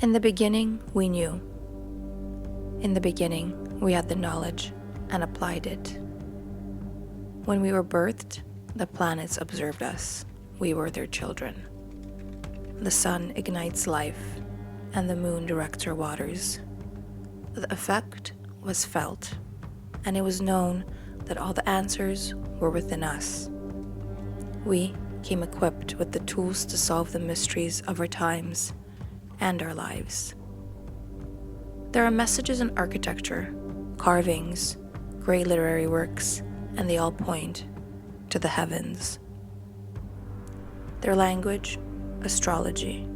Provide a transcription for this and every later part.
In the beginning, we knew. In the beginning, we had the knowledge and applied it. When we were birthed, the planets observed us. We were their children. The sun ignites life, and the moon directs our waters. The effect was felt, and it was known that all the answers were within us. We came equipped with the tools to solve the mysteries of our times and our lives. There are messages in architecture, carvings, great literary works, and they all point to the heavens. Their language, astrology.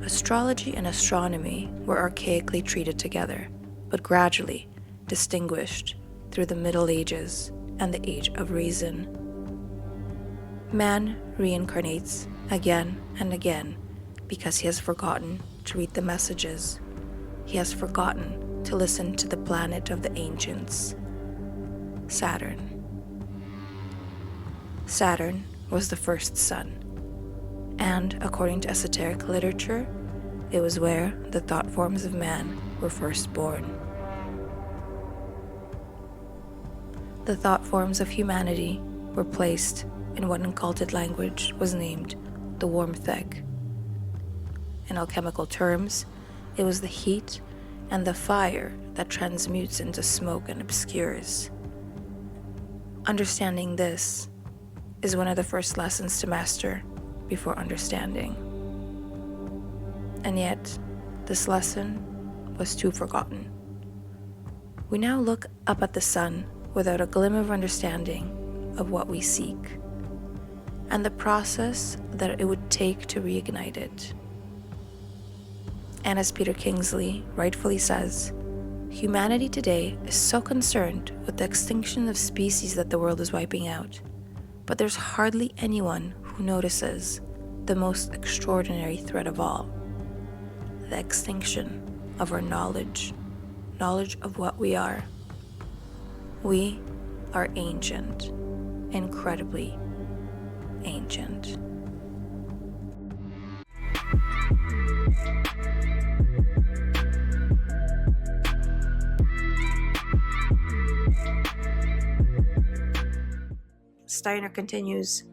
Astrology and astronomy were archaically treated together, but gradually distinguished through the Middle Ages and the Age of Reason. Man reincarnates again and again because he has forgotten to read the messages. He has forgotten to listen to the planet of the ancients, Saturn. Saturn was the first sun, and according to esoteric literature, it was where the thought forms of man were first born. The thought forms of humanity were placed in what in occulted language was named the warmth egg. In alchemical terms, it was the heat and the fire that transmutes into smoke and obscures. Understanding this is one of the first lessons to master before understanding. And yet, this lesson was too forgotten. We now look up at the sun without a glimmer of understanding of what we seek and the process that it would take to reignite it. And as Peter Kingsley rightfully says, humanity today is so concerned with the extinction of species that the world is wiping out, but there's hardly anyone who notices the most extraordinary threat of all, the extinction of our knowledge of what we are. We are ancient, incredibly ancient. Steiner continues,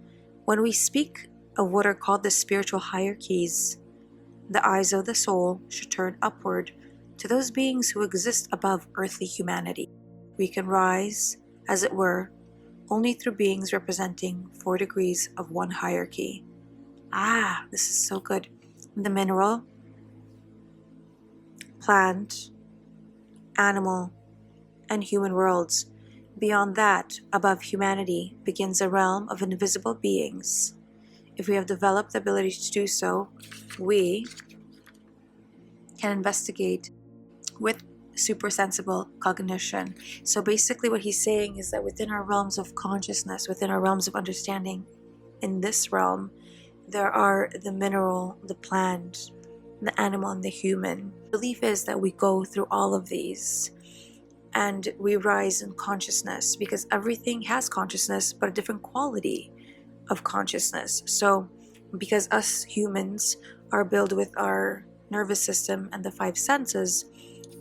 when we speak of what are called the spiritual hierarchies, the eyes of the soul should turn upward to those beings who exist above earthly humanity. We can rise, as it were, only through beings representing 4 degrees of one hierarchy. This is so good. The mineral, plant, animal, and human worlds. Beyond that, above humanity, begins a realm of invisible beings. If we have developed the ability to do so, we can investigate with supersensible cognition. So basically what he's saying is that within our realms of consciousness, within our realms of understanding, in this realm, there are the mineral, the plant, the animal, and the human. The belief is that we go through all of these and we rise in consciousness because everything has consciousness, but a different quality of consciousness. So because us humans are built with our nervous system and the 5 senses,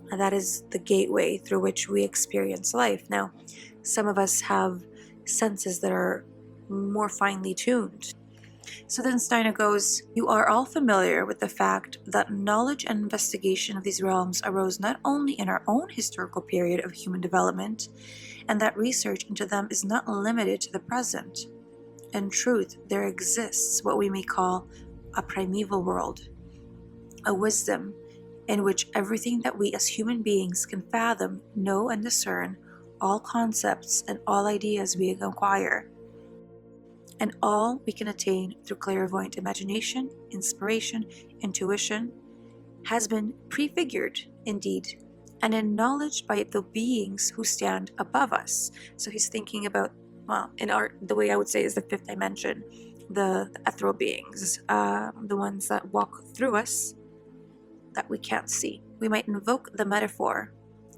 and that is the gateway through which we experience life. Now, some of us have senses that are more finely tuned. So then Steiner goes, you are all familiar with the fact that knowledge and investigation of these realms arose not only in our own historical period of human development, and that research into them is not limited to the present. In truth, there exists what we may call a primeval world, a wisdom in which everything that we as human beings can fathom, know, and discern, all concepts and all ideas we acquire, and all we can attain through clairvoyant imagination, inspiration, intuition, has been prefigured indeed, and acknowledged by the beings who stand above us. So he's thinking about, in art, the way I would say is the 5th dimension, the ethereal beings, the ones that walk through us that we can't see. We might invoke the metaphor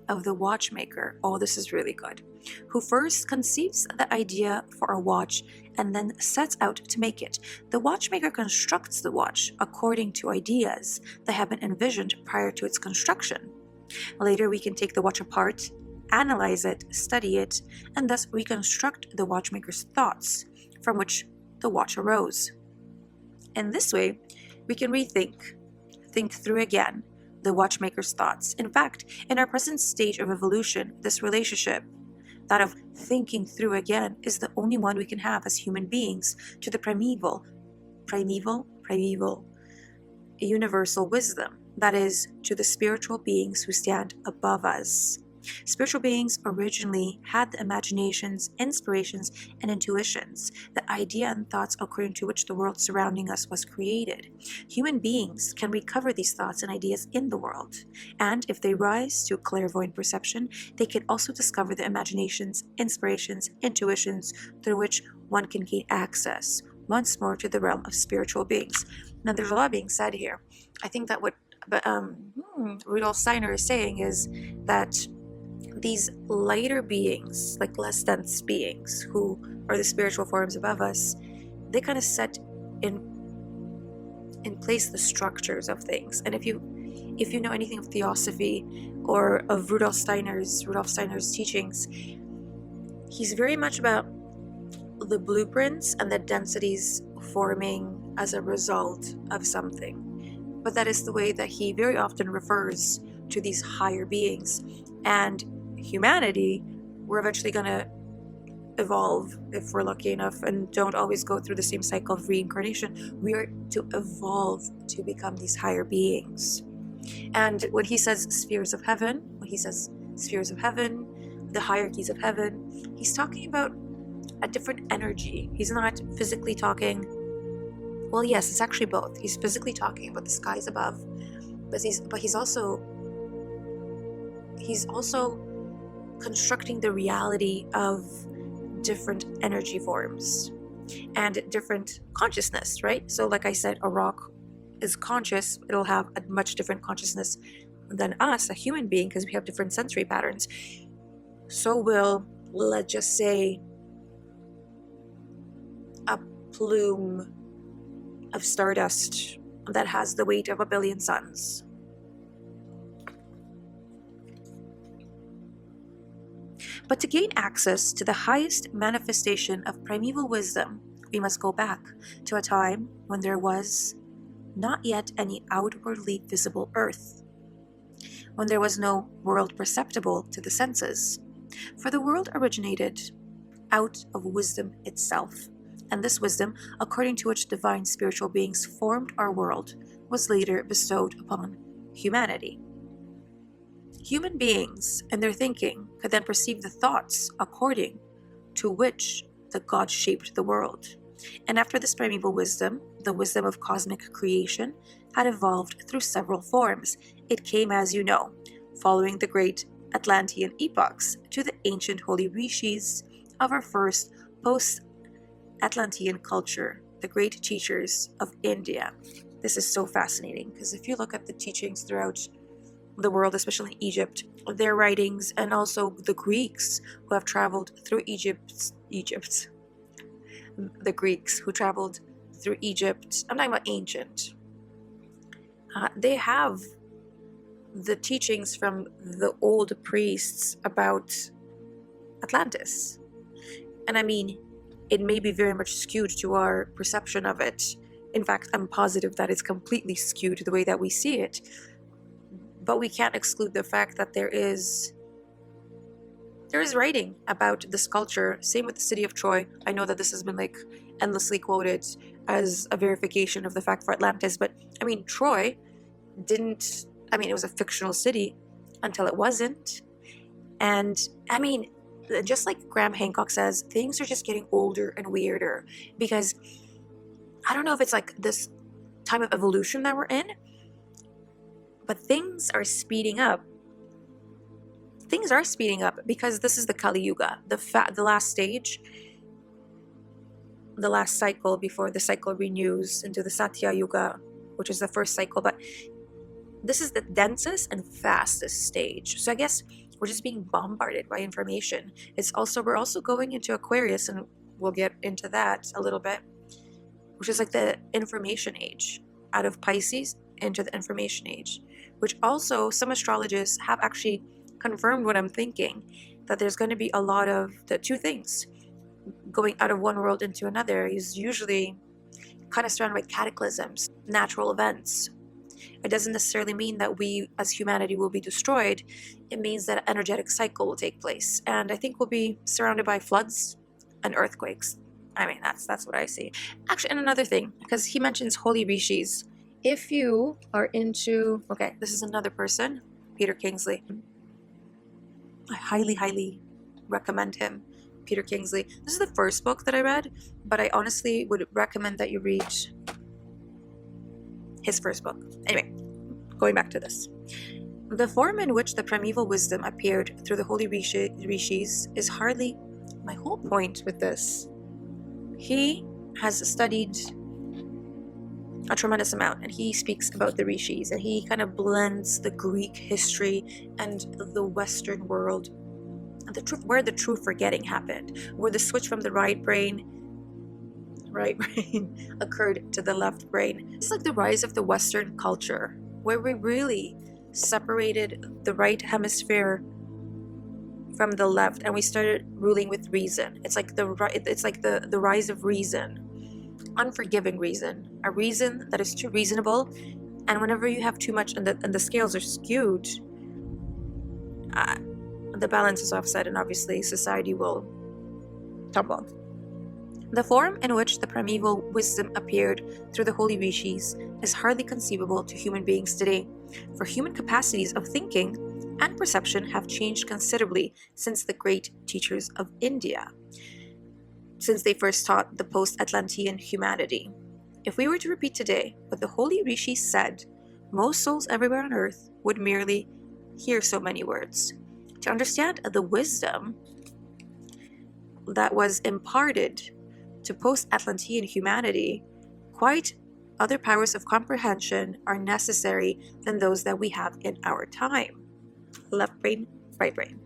of the watchmaker. Oh, this is really good. Who first conceives the idea for a watch and then sets out to make it. The watchmaker constructs the watch according to ideas that have been envisioned prior to its construction. Later, we can take the watch apart, analyze it, study it, and thus reconstruct the watchmaker's thoughts from which the watch arose. In this way, we can think through again the watchmaker's thoughts. In fact, in our present stage of evolution, this relationship, that of thinking through again, is the only one we can have as human beings to the primeval, universal wisdom, that is, to the spiritual beings who stand above us. Spiritual beings originally had the imaginations, inspirations, and intuitions, the idea and thoughts according to which the world surrounding us was created. Human beings can recover these thoughts and ideas in the world, and if they rise to clairvoyant perception, they can also discover the imaginations, inspirations, intuitions through which one can gain access once more to the realm of spiritual beings. Now, there's a lot being said here. I think that what Rudolf Steiner is saying is that these lighter beings, like less dense beings, who are the spiritual forms above us, they kind of set in place the structures of things. And if you know anything of theosophy or of Rudolf Steiner's teachings, he's very much about the blueprints and the densities forming as a result of something. But that is the way that he very often refers to these higher beings. And humanity, we're eventually going to evolve if we're lucky enough and don't always go through the same cycle of reincarnation. We are to evolve to become these higher beings. And when he says spheres of heaven, the hierarchies of heaven, he's talking about a different energy. He's not physically talking, well, yes, it's actually both. He's physically talking about the skies above, but he's also constructing the reality of different energy forms and different consciousness, right? So like I said, a rock is conscious. It'll have a much different consciousness than us, a human being, because we have different sensory patterns. So will, let's just say, a plume of stardust that has the weight of 1 billion suns. But to gain access to the highest manifestation of primeval wisdom, we must go back to a time when there was not yet any outwardly visible earth, when there was no world perceptible to the senses. For the world originated out of wisdom itself, and this wisdom, according to which divine spiritual beings formed our world, was later bestowed upon humanity. Human beings, in their thinking, could then perceive the thoughts according to which the God shaped the world. And after this primeval wisdom, the wisdom of cosmic creation had evolved through several forms. It came, as you know, following the great Atlantean epochs to the ancient holy rishis of our first post-Atlantean culture, the great teachers of India. This is so fascinating because if you look at the teachings throughout the world, especially Egypt, their writings, and also the Greeks who have traveled through Egypt, the Greeks who traveled through Egypt, I'm talking about ancient, they have the teachings from the old priests about Atlantis. And I mean, it may be very much skewed to our perception of it. In fact, I'm positive that it's completely skewed to the way that we see it. But we can't exclude the fact that there is writing about this culture. Same with the city of Troy. I know that this has been like endlessly quoted as a verification of the fact for Atlantis, but I mean, Troy it was a fictional city until it wasn't. And I mean, just like Graham Hancock says, things are just getting older and weirder because I don't know if it's like this time of evolution that we're in, but things are speeding up. Things are speeding up because this is the Kali Yuga, the last stage, the last cycle before the cycle renews into the Satya Yuga, which is the first cycle. But this is the densest and fastest stage. So I guess We're just being bombarded by information. We're also going into Aquarius, and we'll get into that a little bit, which is like the information age, out of Pisces into the information age, which also some astrologists have actually confirmed what I'm thinking, that there's going to be a lot of the two things. Going out of one world into another is usually kind of surrounded by cataclysms, natural events. It doesn't necessarily mean that we as humanity will be destroyed. It means that an energetic cycle will take place. And I think we'll be surrounded by floods and earthquakes. I mean, that's what I see. Actually, and another thing, because he mentions holy rishis. If you are into, okay, this is another person, Peter Kingsley. I highly, highly recommend him, Peter Kingsley. This is the first book that I read, but I honestly would recommend that you read his first book. Anyway, going back to this. The form in which the primeval wisdom appeared through the holy rishis is hardly my whole point with this. He has studied a tremendous amount, and he speaks about the rishis, and he kind of blends the Greek history and the Western world, and the truth, where the true forgetting happened, where the switch from the right brain occurred to the left brain. It's like the rise of the Western culture, where we really separated the right hemisphere from the left, and we started ruling with reason. It's like the rise of reason, unforgiving reason, a reason that is too reasonable. And whenever you have too much and the scales are skewed, the balance is offset, and obviously society will tumble. The form in which the primeval wisdom appeared through the holy rishis is hardly conceivable to human beings today, for human capacities of thinking and perception have changed considerably since the great teachers of India, since they first taught the post-Atlantean humanity. If we were to repeat today what the holy rishis said, most souls everywhere on earth would merely hear so many words. To understand the wisdom that was imparted to post-Atlantean humanity, quite other powers of comprehension are necessary than those that we have in our time. Left brain, right brain.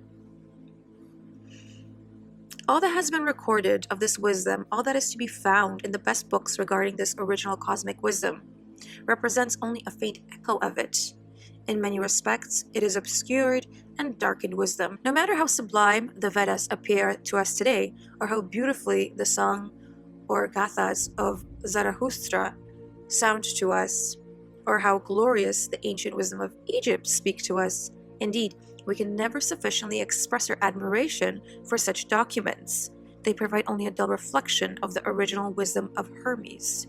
All that has been recorded of this wisdom, all that is to be found in the best books regarding this original cosmic wisdom, represents only a faint echo of it. In many respects, it is obscured and darkened wisdom. No matter how sublime the Vedas appear to us today, or how beautifully the song or gathas of Zarathustra sound to us, or how glorious the ancient wisdom of Egypt speak to us, indeed, we can never sufficiently express our admiration for such documents. They provide only a dull reflection of the original wisdom of Hermes,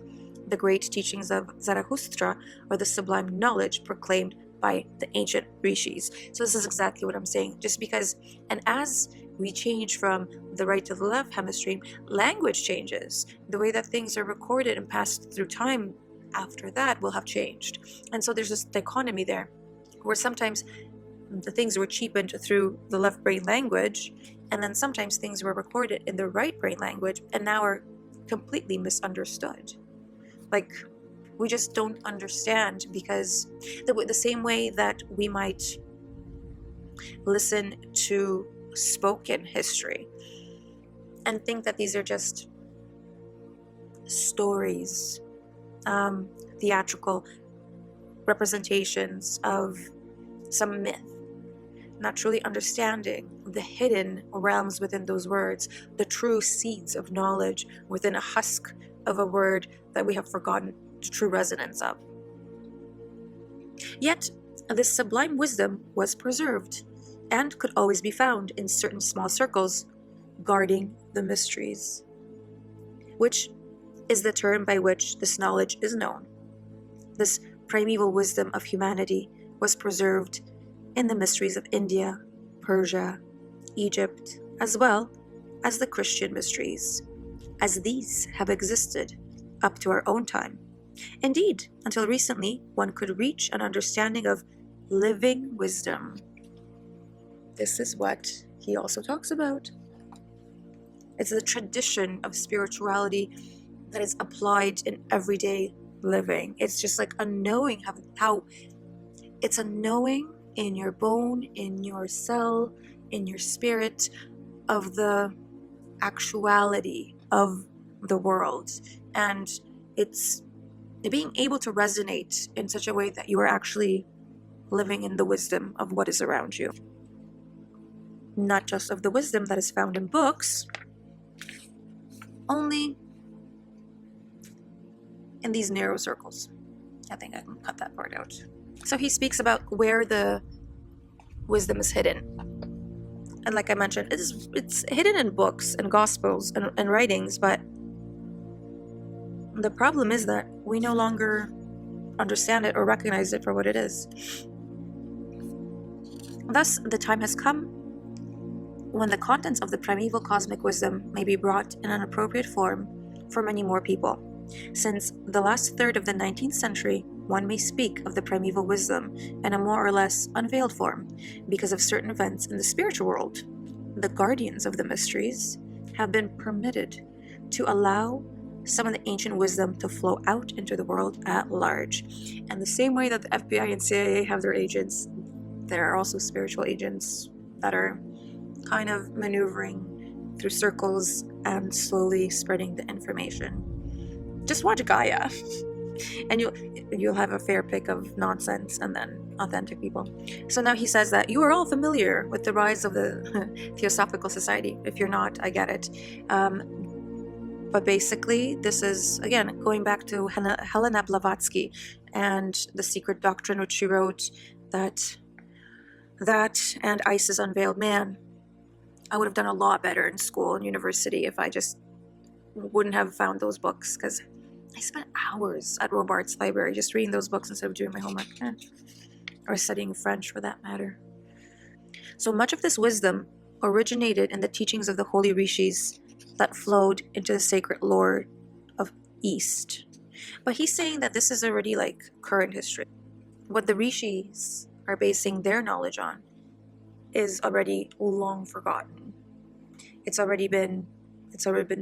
the great teachings of Zarathustra, or the sublime knowledge proclaimed by the ancient rishis. So this is exactly what I'm saying. Just because, and as we change from the right to the left hemisphere, language changes. The way that things are recorded and passed through time after that will have changed. And so there's this dichotomy there, where sometimes the things were cheapened through the left brain language, and then sometimes things were recorded in the right brain language and now are completely misunderstood. Like, we just don't understand, because the same way that we might listen to spoken history and think that these are just stories, theatrical representations of some myth, not truly understanding the hidden realms within those words, the true seeds of knowledge within a husk of a word that we have forgotten the true resonance of. Yet, this sublime wisdom was preserved and could always be found in certain small circles guarding the mysteries, which is the term by which this knowledge is known. This primeval wisdom of humanity was preserved in the mysteries of India, Persia, Egypt, as well as the Christian mysteries, as these have existed up to our own time. Indeed, until recently, one could reach an understanding of living wisdom. This is what he also talks about. It's the tradition of spirituality that is applied in everyday living. It's just like a knowing how it's a knowing in your bone, in your cell, in your spirit, of the actuality of the world. And it's being able to resonate in such a way that you are actually living in the wisdom of what is around you. Not just of the wisdom that is found in books, only in these narrow circles. I think I can cut that part out. So he speaks about where the wisdom is hidden. And like I mentioned, it's hidden in books and gospels and writings, but the problem is that we no longer understand it or recognize it for what it is. Thus, the time has come when the contents of the primeval cosmic wisdom may be brought in an appropriate form for many more people. Since the last third of the 19th century, one may speak of the primeval wisdom in a more or less unveiled form because of certain events in the spiritual world. The guardians of the mysteries have been permitted to allow some of the ancient wisdom to flow out into the world at large. And the same way that the FBI and CIA have their agents, there are also spiritual agents that are kind of maneuvering through circles and slowly spreading the information. Just watch Gaia and you'll have a fair pick of nonsense and then authentic people. So now he says that you are all familiar with the rise of the Theosophical Society. If you're not, I get it. But basically, this is, again, going back to Helena Blavatsky and The Secret Doctrine, which she wrote, that and Isis Unveiled Man. I would have done a lot better in school and university if I just wouldn't have found those books, because I spent hours at Robarts Library just reading those books instead of doing my homework, or studying French for that matter. So much of this wisdom originated in the teachings of the holy rishis that flowed into the sacred lore of East. But he's saying that this is already like current history. What the rishis are basing their knowledge on is already long forgotten. It's already been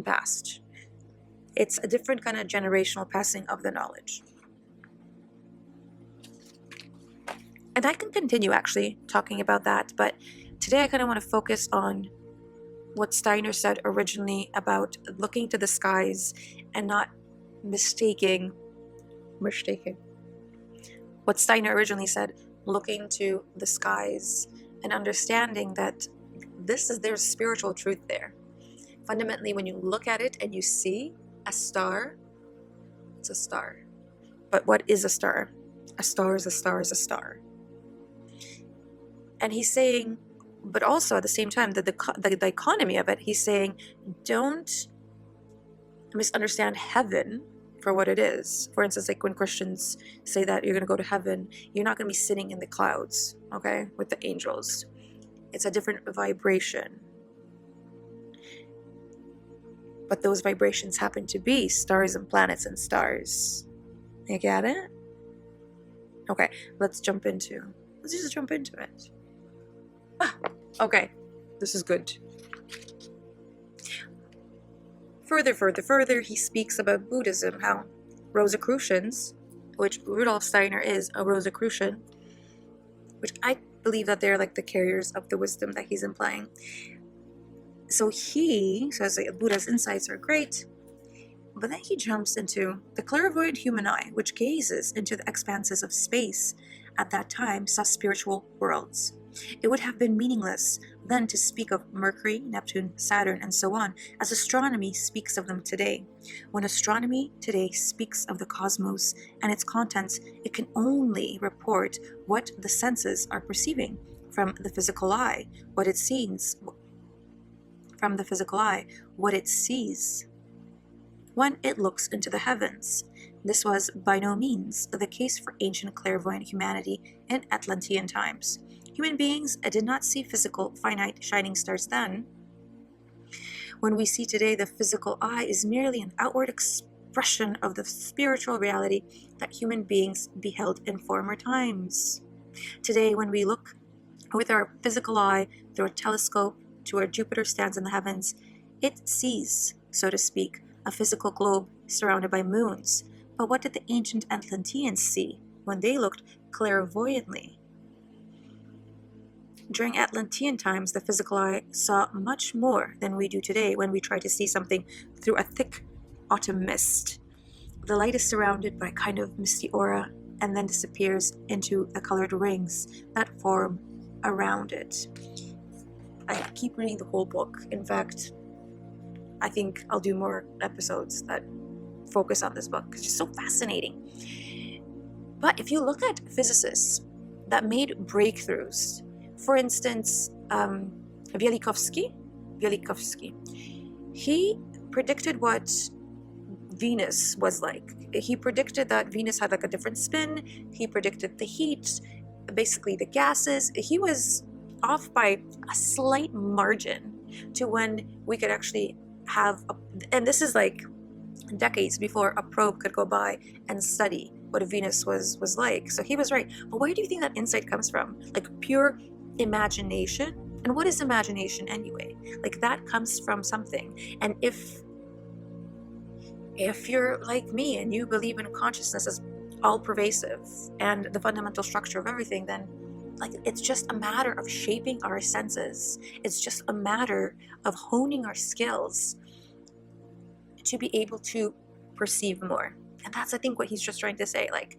passed. It's a different kind of generational passing of the knowledge. And I can continue actually talking about that, but today I kind of want to focus on what Steiner said originally about looking to the skies and not mistaking. What Steiner originally said, looking to the skies and understanding that there's spiritual truth there. Fundamentally, when you look at it and you see a star, it's a star. But what is a star? A star is a star is a star. And he's saying, but also at the same time, the dichotomy of it, he's saying, don't misunderstand heaven for what it is. For instance, like when Christians say that you're going to go to heaven, you're not going to be sitting in the clouds, okay, with the angels. It's a different vibration. But those vibrations happen to be stars and planets and stars. You get it? Okay, let's just jump into it. Okay, this is good. Further, he speaks about Buddhism, how Rosicrucians, which Rudolf Steiner is a Rosicrucian, which I believe that they're like the carriers of the wisdom that he's implying. So he says that Buddha's insights are great, but then he jumps into the clairvoyant human eye, which gazes into the expanses of space at that time saw spiritual worlds. It would have been meaningless then to speak of Mercury, Neptune, Saturn, and so on, as astronomy speaks of them today. When astronomy today speaks of the cosmos and its contents, it can only report what the senses are perceiving from the physical eye, what it sees when it looks into the heavens. This was by no means the case for ancient clairvoyant humanity in Atlantean times. Human beings did not see physical, finite, shining stars then. When we see today, the physical eye is merely an outward expression of the spiritual reality that human beings beheld in former times. Today, when we look with our physical eye through a telescope to where Jupiter stands in the heavens, it sees, so to speak, a physical globe surrounded by moons. But what did the ancient Atlanteans see when they looked clairvoyantly? During Atlantean times, the physical eye saw much more than we do today when we try to see something through a thick autumn mist. The light is surrounded by a kind of misty aura and then disappears into the colored rings that form around it. I keep reading the whole book. In fact, I think I'll do more episodes that focus on this book. It's just so fascinating. But if you look at physicists that made breakthroughs, for instance, Velikovsky, he predicted what Venus was like. He predicted that Venus had like a different spin. He predicted the heat, basically the gases. He was off by a slight margin to when we could actually have, and this is like decades before a probe could go by and study what Venus was like. So he was right. But where do you think that insight comes from? Like pure imagination? And what is imagination anyway? Like that comes from something. And if you're like me and you believe in consciousness as all pervasive and the fundamental structure of everything, then like it's just a matter of shaping our senses. It's just a matter of honing our skills to be able to perceive more. And that's, I think, what he's just trying to say. Like,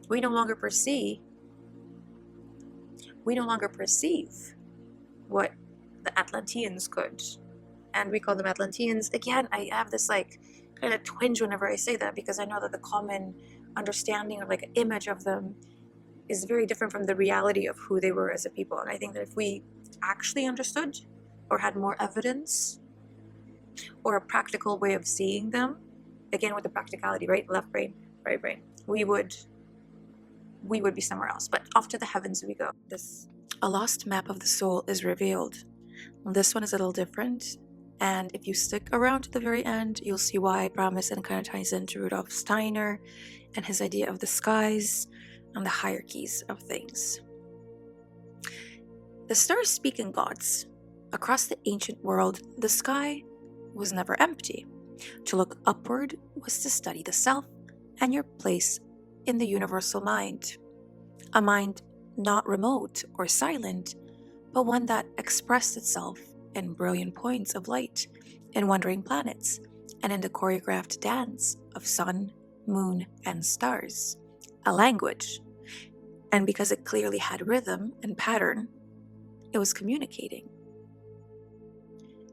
we no longer perceive what the Atlanteans could. And we call them Atlanteans. Again, I have this like kind of twinge whenever I say that, because I know that the common understanding of like an image of them is very different from the reality of who they were as a people. And I think that if we actually understood or had more evidence or a practical way of seeing them, again with the practicality, right? Left brain, right brain, we would be somewhere else. But off to the heavens we go. A lost map of the soul is revealed. This one is a little different, and if you stick around to the very end, you'll see why I promise, and kind of ties into Rudolf Steiner and his idea of the skies and the hierarchies of things. The stars speak in gods. Across the ancient world, the sky was never empty. To look upward was to study the self and your place in the universal mind. A mind not remote or silent, but one that expressed itself in brilliant points of light, in wandering planets, and in the choreographed dance of sun, moon, and stars. A language. And because it clearly had rhythm and pattern, it was communicating.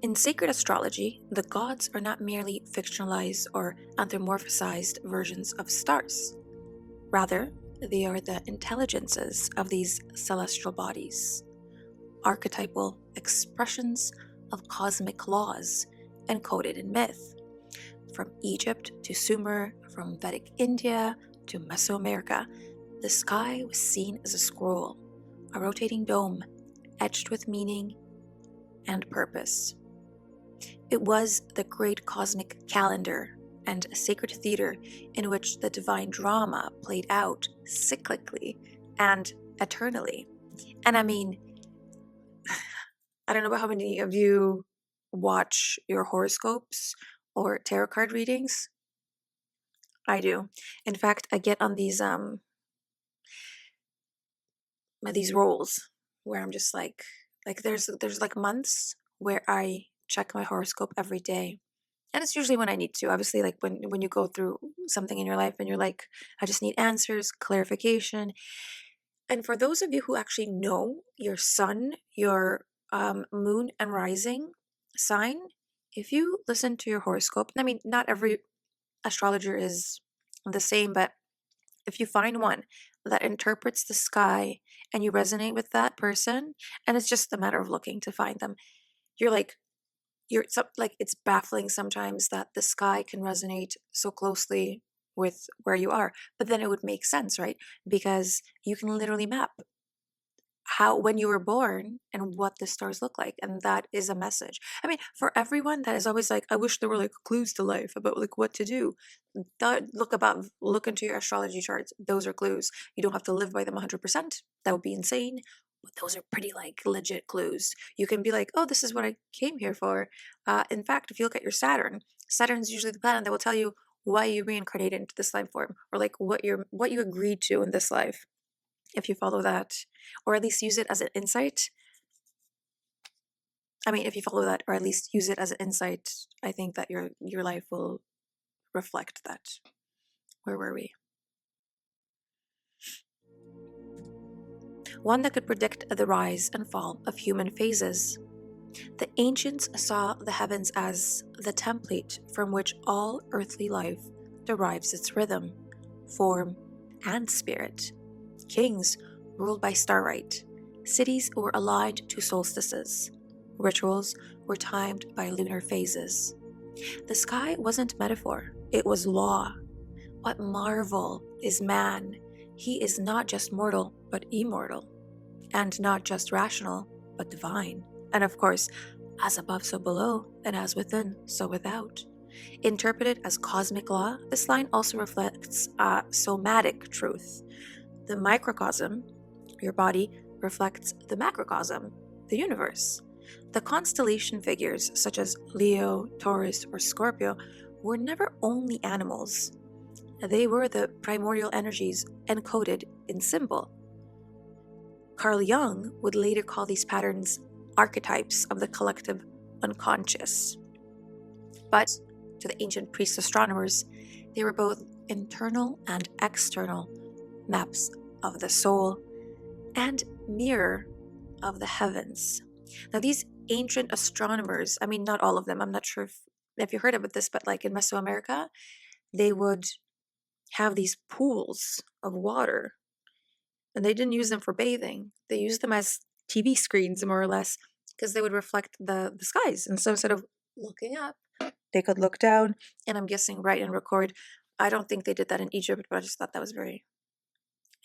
In sacred astrology, the gods are not merely fictionalized or anthropomorphized versions of stars. Rather, they are the intelligences of these celestial bodies, archetypal expressions of cosmic laws encoded in myth. From Egypt to Sumer, from Vedic India to Mesoamerica, the sky was seen as a scroll, a rotating dome, etched with meaning and purpose. It was the great cosmic calendar and a sacred theater in which the divine drama played out cyclically and eternally. And I mean, I don't know about how many of you watch your horoscopes or tarot card readings. I do. In fact, I get on these rolls where I'm just like there's like months where I check my horoscope every day. And it's usually when I need to. Obviously, like when you go through something in your life and you're like, I just need answers, clarification. And for those of you who actually know your sun, your moon and rising sign, if you listen to your horoscope, I mean, not every astrologer is the same, but if you find one that interprets the sky and you resonate with that person, and it's just a matter of looking to find them, it's baffling sometimes that the sky can resonate so closely with where you are. But then it would make sense, right? Because you can literally map when you were born and what the stars look like, and that is a message. I mean, for everyone that is always like, I wish there were like clues to life about like what to do. Look into your astrology charts. Those are clues. You don't have to live by them 100%. That would be insane. But those are pretty like legit clues. You can be like, oh, this is what I came here for. In fact, if you look at your Saturn's usually the planet that will tell you why you reincarnated into this life form, or like what you agreed to in this life. if you follow that, or at least use it as an insight. I mean, if you follow that, or at least use it as an insight, I think that your life will reflect that. Where were we? One that could predict the rise and fall of human phases. The ancients saw the heavens as the template from which all earthly life derives its rhythm, form, and spirit. Kings ruled by starlight. Cities were aligned to solstices. Rituals were timed by lunar phases. The sky wasn't metaphor, it was law. What marvel is man? He is not just mortal, but immortal. And not just rational, but divine. And of course, as above, so below, and as within, so without. Interpreted as cosmic law, this line also reflects a somatic truth. The microcosm, your body, reflects the macrocosm, the universe. The constellation figures, such as Leo, Taurus, or Scorpio, were never only animals. They were the primordial energies encoded in symbol. Carl Jung would later call these patterns archetypes of the collective unconscious. But to the ancient priest astronomers, they were both internal and external maps of the soul and mirror of the heavens. Now, these ancient astronomers, I mean, not all of them, I'm not sure if you heard about this, but like in Mesoamerica, they would have these pools of water, and they didn't use them for bathing. They used them as TV screens, more or less, because they would reflect the skies. And so instead of looking up, they could look down, and I'm guessing write and record. I don't think they did that in Egypt, but I just thought that was very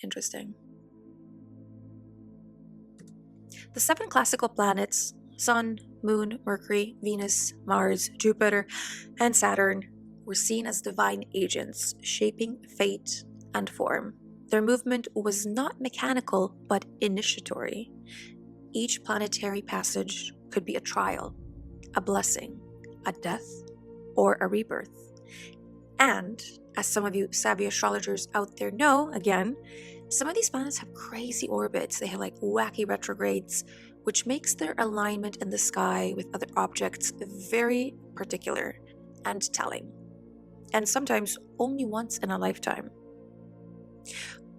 interesting. The 7 classical planets, Sun, Moon, Mercury, Venus, Mars, Jupiter, and Saturn, were seen as divine agents shaping fate and form. Their movement was not mechanical, but initiatory. Each planetary passage could be a trial, a blessing, a death, or a rebirth. And, as some of you savvy astrologers out there know, again, some of these planets have crazy orbits. They have like wacky retrogrades, which makes their alignment in the sky with other objects very particular and telling. And sometimes only once in a lifetime.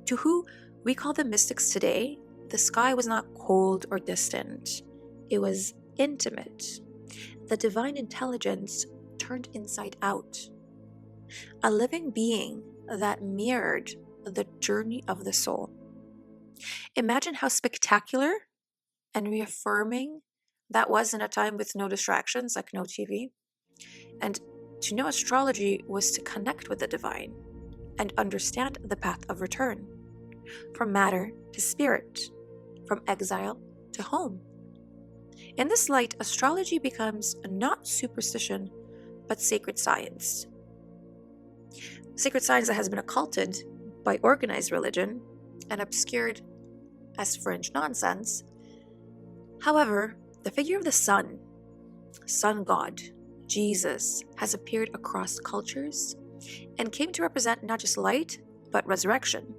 To who we call the mystics today, the sky was not cold or distant. It was intimate. The divine intelligence turned inside out. A living being that mirrored the journey of the soul. Imagine how spectacular and reaffirming that was in a time with no distractions, like no TV. And to know astrology was to connect with the divine and understand the path of return, from matter to spirit, from exile to home. In this light, astrology becomes not superstition, but sacred science. Sacred science that has been occulted by organized religion and obscured as fringe nonsense. However, the figure of the sun god, Jesus, has appeared across cultures and came to represent not just light, but resurrection,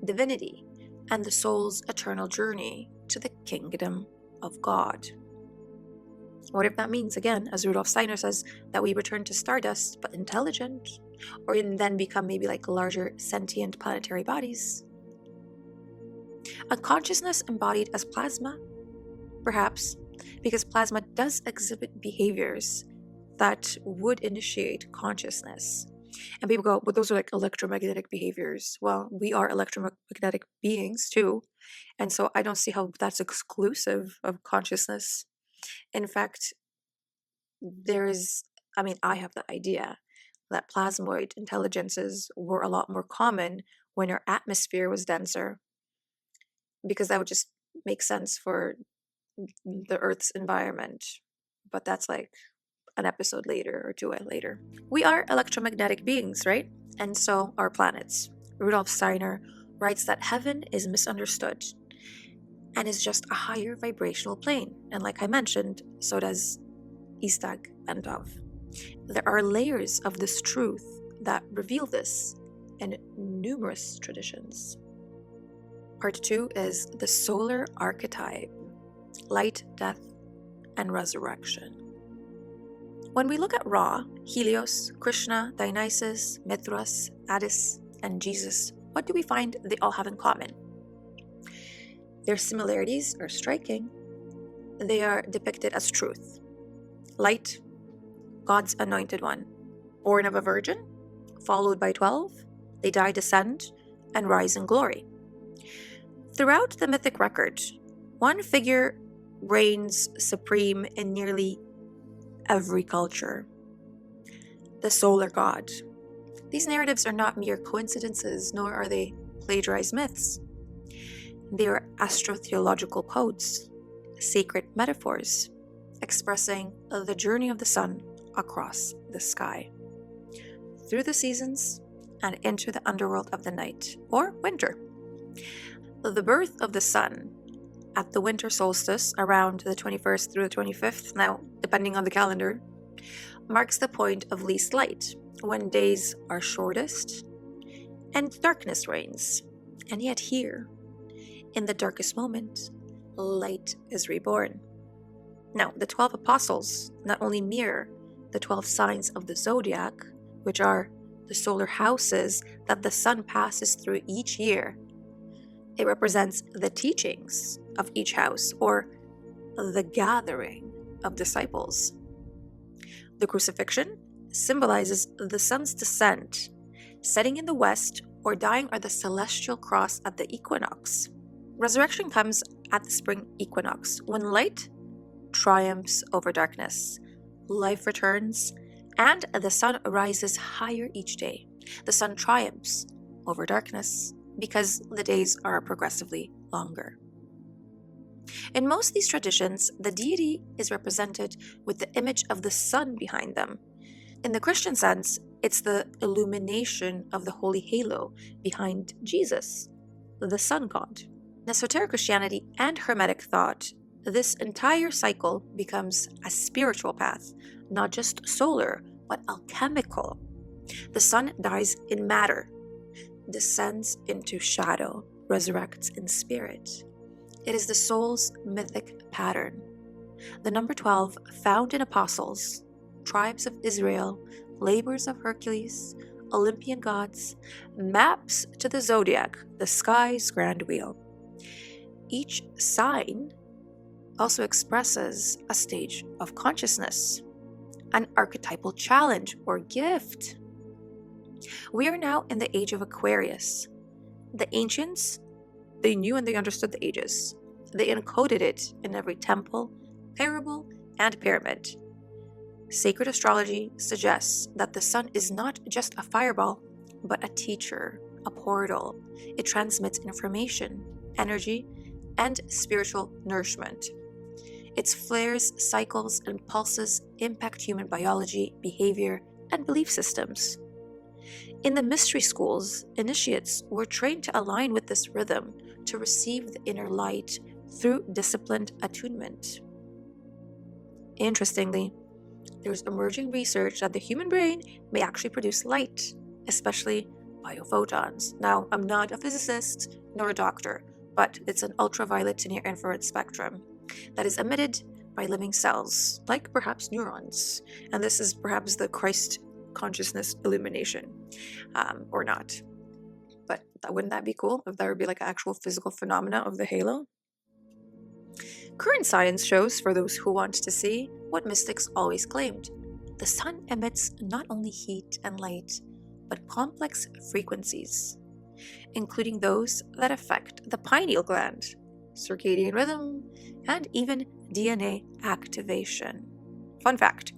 divinity, and the soul's eternal journey to the kingdom of God. What if that means, again, as Rudolf Steiner says, that we return to stardust, but intelligent, or then become maybe like larger sentient planetary bodies? A consciousness embodied as plasma? Perhaps, because plasma does exhibit behaviors that would initiate consciousness. And people go, well, those are like electromagnetic behaviors. Well, we are electromagnetic beings too. And so I don't see how that's exclusive of consciousness. In fact, I have the idea that plasmoid intelligences were a lot more common when our atmosphere was denser, because that would just make sense for the Earth's environment. But that's like an episode later or two later. We are electromagnetic beings, right? And so are planets. Rudolf Steiner writes that heaven is misunderstood and is just a higher vibrational plane. And like I mentioned, so does Istag and Dov. There are layers of this truth that reveal this in numerous traditions. Part 2 is the Solar Archetype, light, death, and resurrection. When we look at Ra, Helios, Krishna, Dionysus, Mithras, Attis, and Jesus, what do we find they all have in common? Their similarities are striking. They are depicted as truth. Light, God's anointed one, born of a virgin, followed by 12, they die, descend, and rise in glory. Throughout the mythic record, one figure reigns supreme in nearly every culture: the solar god. These narratives are not mere coincidences, nor are they plagiarized myths. They are astrotheological codes, sacred metaphors, expressing the journey of the sun across the sky, through the seasons, and into the underworld of the night, or winter. The birth of the sun at the winter solstice, around the 21st through the 25th, now depending on the calendar, marks the point of least light, when days are shortest and darkness reigns. And yet here, in the darkest moment, light is reborn. Now, the 12 apostles not only mirror the 12 signs of the zodiac, which are the solar houses that the sun passes through each year. It represents the teachings of each house, or the gathering of disciples. The crucifixion symbolizes the sun's descent, setting in the west, or dying at the celestial cross at the equinox. Resurrection comes at the spring equinox, when light triumphs over darkness, life returns, and the sun rises higher each day. The sun triumphs over darkness because the days are progressively longer. In most of these traditions, the deity is represented with the image of the sun behind them. In the Christian sense, it's the illumination of the holy halo behind Jesus, the sun god. In esoteric Christianity and Hermetic thought, this entire cycle becomes a spiritual path, not just solar, but alchemical. The sun dies in matter, descends into shadow, resurrects in spirit. It is the soul's mythic pattern. The number 12, found in apostles, tribes of Israel, labors of Hercules, Olympian gods, maps to the zodiac, the sky's grand wheel. Each sign also expresses a stage of consciousness, an archetypal challenge or gift. We are now in the age of Aquarius. The ancients, they knew and they understood the ages. They encoded it in every temple, parable, and pyramid. Sacred astrology suggests that the sun is not just a fireball, but a teacher, a portal. It transmits information, energy, and spiritual nourishment. Its flares, cycles, and pulses impact human biology, behavior, and belief systems. In the mystery schools, initiates were trained to align with this rhythm, to receive the inner light through disciplined attunement. Interestingly, there's emerging research that the human brain may actually produce light, especially biophotons. Now, I'm not a physicist nor a doctor, but it's an ultraviolet to near-infrared spectrum that is emitted by living cells, like perhaps neurons. And this is perhaps the Christ consciousness illumination, or not. But wouldn't that be cool if there would be like an actual physical phenomena of the halo? Current science shows, for those who want to see, what mystics always claimed. The sun emits not only heat and light, but complex frequencies, including those that affect the pineal gland, circadian rhythm, and even DNA activation. Fun fact,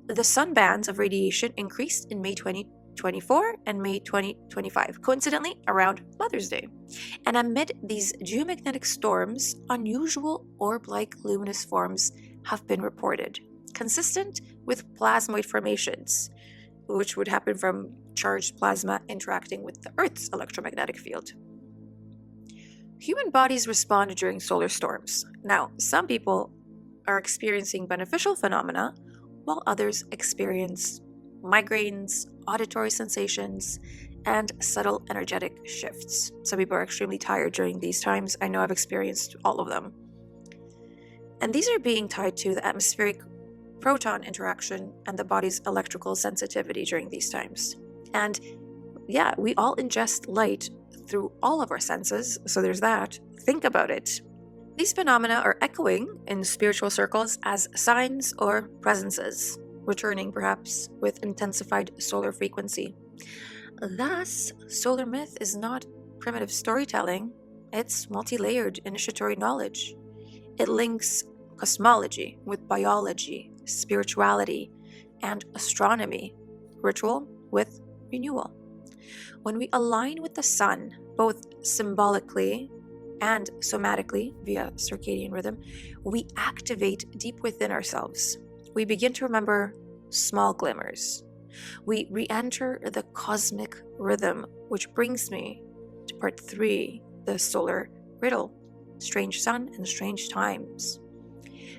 the sun bands of radiation increased in May 2024 and May 2025, coincidentally around Mother's Day. And amid these geomagnetic storms, unusual orb-like luminous forms have been reported, consistent with plasmoid formations, which would happen from charged plasma interacting with the Earth's electromagnetic field. Human bodies respond during solar storms. Now, some people are experiencing beneficial phenomena, while others experience migraines, auditory sensations, and subtle energetic shifts. Some people are extremely tired during these times. I know I've experienced all of them. And these are being tied to the atmospheric proton interaction and the body's electrical sensitivity during these times. And yeah, we all ingest light through all of our senses, so there's that. Think about it. These phenomena are echoing in spiritual circles as signs or presences, returning perhaps with intensified solar frequency. Thus, solar myth is not primitive storytelling, it's multi-layered initiatory knowledge. It links cosmology with biology, spirituality, and astronomy, ritual with renewal. When we align with the sun, both symbolically and somatically via circadian rhythm, we activate deep within ourselves. We begin to remember small glimmers. We re-enter the cosmic rhythm, which brings me to part 3, the solar riddle, strange sun and strange times.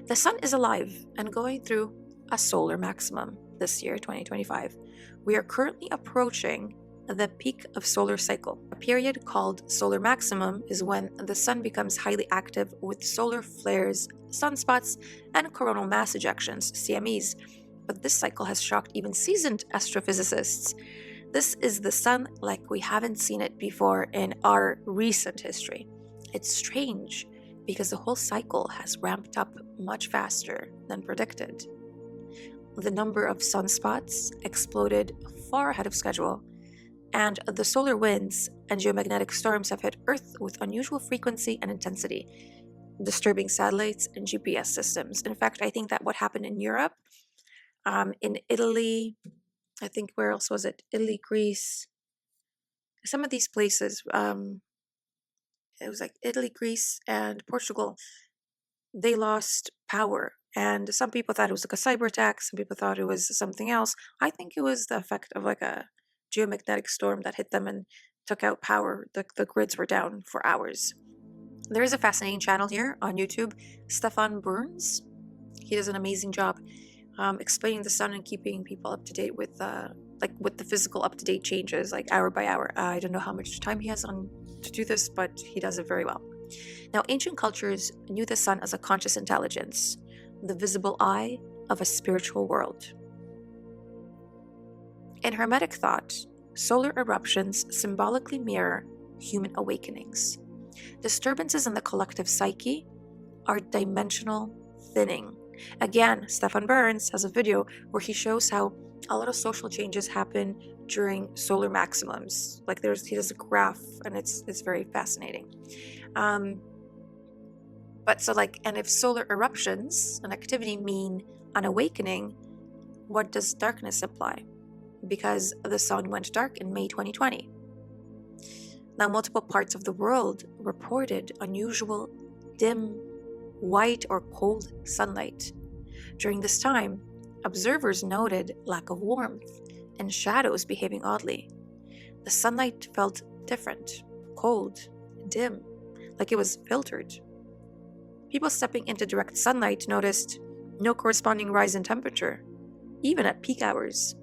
The sun is alive and going through a solar maximum this year, 2025. We are currently approaching the peak of solar cycle. A period called solar maximum is when the sun becomes highly active with solar flares, sunspots, and coronal mass ejections, CMEs. But this cycle has shocked even seasoned astrophysicists. This is the sun like we haven't seen it before in our recent history. It's strange because the whole cycle has ramped up much faster than predicted. The number of sunspots exploded far ahead of schedule, and the solar winds and geomagnetic storms have hit Earth with unusual frequency and intensity, disturbing satellites and GPS systems. In fact, I think that what happened in Europe, in Italy, I think where else was it? Italy, Greece, some of these places, it was like Italy, Greece, and Portugal, they lost power. And some people thought it was like a cyber attack, some people thought it was something else. I think it was the effect of like a geomagnetic storm that hit them and took out power. The grids were down for hours. There is a fascinating channel here on YouTube, Stefan Burns. He does an amazing job explaining the sun and keeping people up to date with the physical up to date changes, like hour by hour. I don't know how much time he has on to do this, but he does it very well. Now, ancient cultures knew the sun as a conscious intelligence, the visible eye of a spiritual world. In Hermetic thought, solar eruptions symbolically mirror human awakenings. Disturbances in the collective psyche are dimensional thinning. Again, Stefan Burns has a video where he shows how a lot of social changes happen during solar maximums. Like he does a graph, and it's very fascinating. And if solar eruptions and activity mean an awakening, what does darkness imply? Because the sun went dark in May 2020. Now, multiple parts of the world reported unusual, dim, white or cold sunlight. During this time, observers noted lack of warmth and shadows behaving oddly. The sunlight felt different, cold, dim, like it was filtered. People stepping into direct sunlight noticed no corresponding rise in temperature, even at peak hours.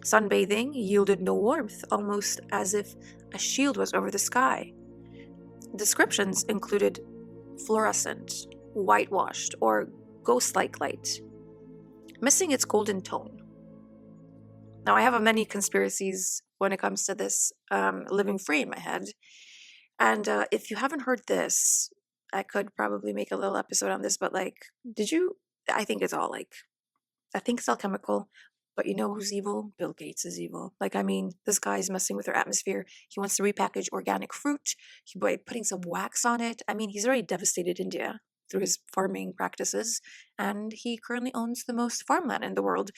Sunbathing yielded no warmth, almost as if a shield was over the sky. Descriptions included fluorescent, whitewashed, or ghost-like light, missing its golden tone. Now, I have many conspiracies when it comes to this living free in my head. And if you haven't heard this, I could probably make a little episode on this, but I think it's all chemical. But you know who's evil? Bill Gates is evil. This guy's messing with our atmosphere. He wants to repackage organic fruit by putting some wax on it. He's already devastated India through his farming practices, and he currently owns the most farmland in the world.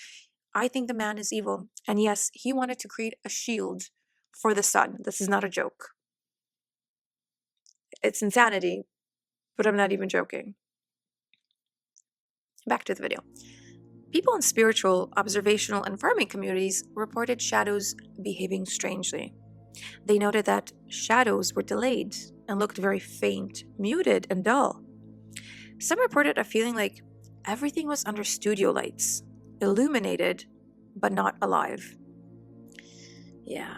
I think the man is evil. And yes, he wanted to create a shield for the sun. This is not a joke. It's insanity, but I'm not even joking. Back to the video. People in spiritual, observational, and farming communities reported shadows behaving strangely. They noted that shadows were delayed and looked very faint, muted, and dull. Some reported a feeling like everything was under studio lights, illuminated, but not alive. Yeah,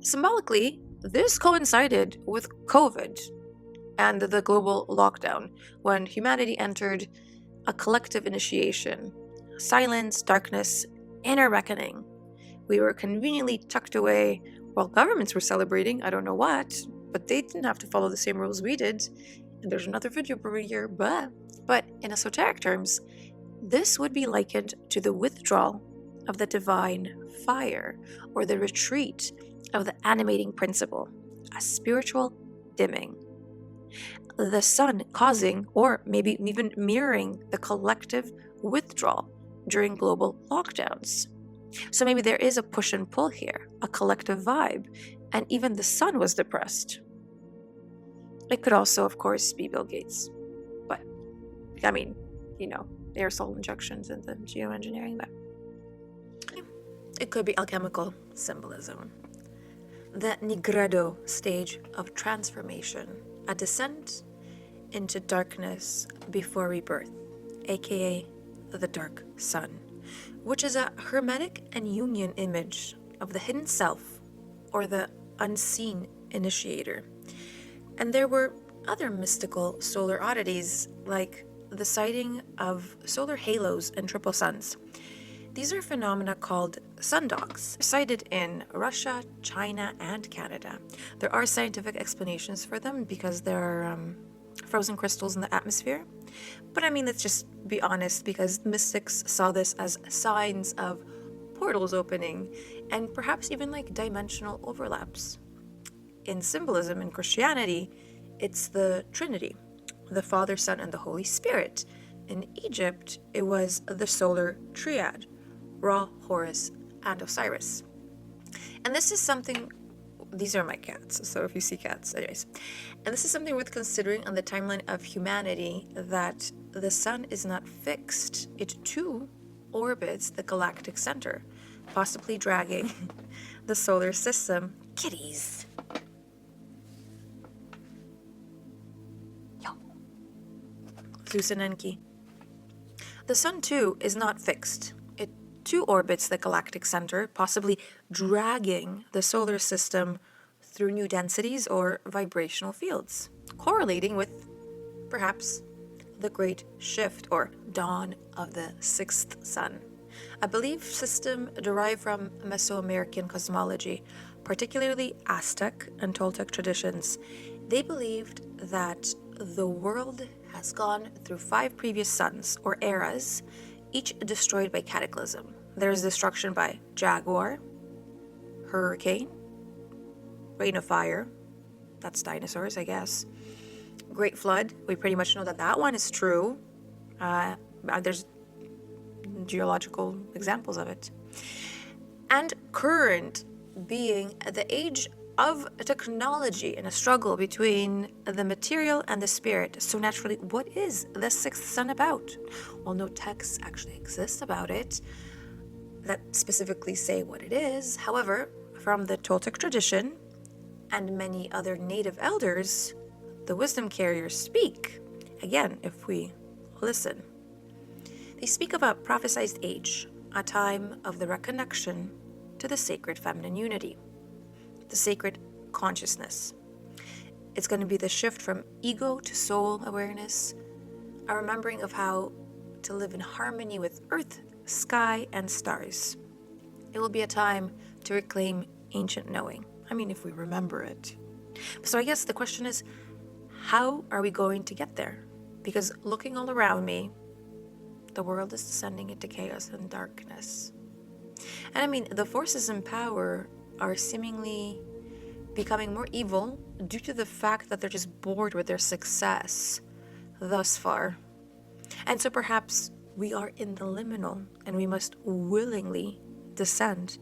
Symbolically, this coincided with COVID and the global lockdown, when humanity entered a collective initiation, silence, darkness, inner reckoning. We were conveniently tucked away while governments were celebrating, I don't know what, but they didn't have to follow the same rules we did. And there's another video over here, but in esoteric terms, this would be likened to the withdrawal of the divine fire, or the retreat of the animating principle, a spiritual dimming. The sun causing, or maybe even mirroring, the collective withdrawal during global lockdowns. So maybe there is a push and pull here, a collective vibe, and even the sun was depressed. It could also, of course, be Bill Gates. But, I mean, aerosol injections and the geoengineering, but it could be alchemical symbolism. The Nigredo stage of transformation, a descent into darkness before rebirth, aka the dark sun, which is a hermetic and Jungian image of the hidden self, or the unseen initiator. And there were other mystical solar oddities, like the sighting of solar halos and triple suns. These are phenomena called sundogs, sighted in Russia, China, and Canada. There are scientific explanations for them because there are frozen crystals in the atmosphere. But I mean, let's just be honest, because mystics saw this as signs of portals opening and perhaps even like dimensional overlaps. In symbolism in Christianity, it's the Trinity, the Father, Son, and the Holy Spirit. In Egypt, it was the solar triad, Ra, Horus, and Osiris. And this is something, these are my cats, so if you see cats, anyways. And this is something worth considering on the timeline of humanity, that the sun is not fixed. It too orbits the galactic center, possibly dragging the solar system. Kitties. Yo. Zeus and Enki. The sun too is not fixed. It too orbits the galactic center, possibly dragging the solar system through new densities or vibrational fields, correlating with perhaps the great shift or dawn of the sixth sun, a belief system derived from Mesoamerican cosmology, particularly Aztec and Toltec traditions. They believed that the world has gone through 5 previous suns or eras, each destroyed by cataclysm. There's destruction by jaguar, hurricane, rain of fire, that's dinosaurs, I guess, great flood. We pretty much know that that one is true. There's geological examples of it. And current being the age of technology and a struggle between the material and the spirit. So naturally, what is the sixth sun about? Well, no texts actually exist about it that specifically say what it is. However, from the Toltec tradition and many other native elders, the wisdom carriers speak. Again, if we listen, they speak of a prophesied age, a time of the reconnection to the sacred feminine unity, the sacred consciousness. It's going to be the shift from ego to soul awareness, a remembering of how to live in harmony with earth, sky, and stars. It will be a time to reclaim ancient knowing. I mean, if we remember it. So I guess the question is, how are we going to get there? Because looking all around me, the world is descending into chaos and darkness. And I mean, the forces in power are seemingly becoming more evil due to the fact that they're just bored with their success thus far. And so perhaps we are in the liminal and we must willingly descend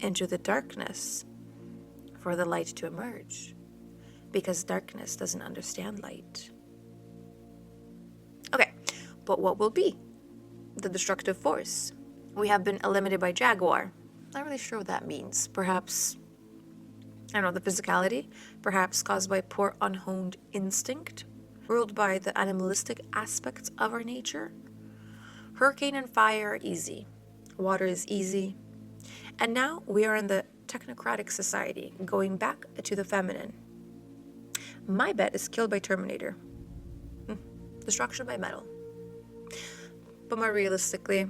into the darkness for the light to emerge, because darkness doesn't understand light. Okay, but what will be the destructive force? We have been eliminated by jaguar. Not really sure what that means. Perhaps, I don't know, the physicality, perhaps caused by poor unhoned instinct, ruled by the animalistic aspects of our nature. Hurricane and fire are easy. Water is easy. And now we are in the technocratic society, going back to the feminine. My bet is killed by Terminator. Destruction by metal. But more realistically,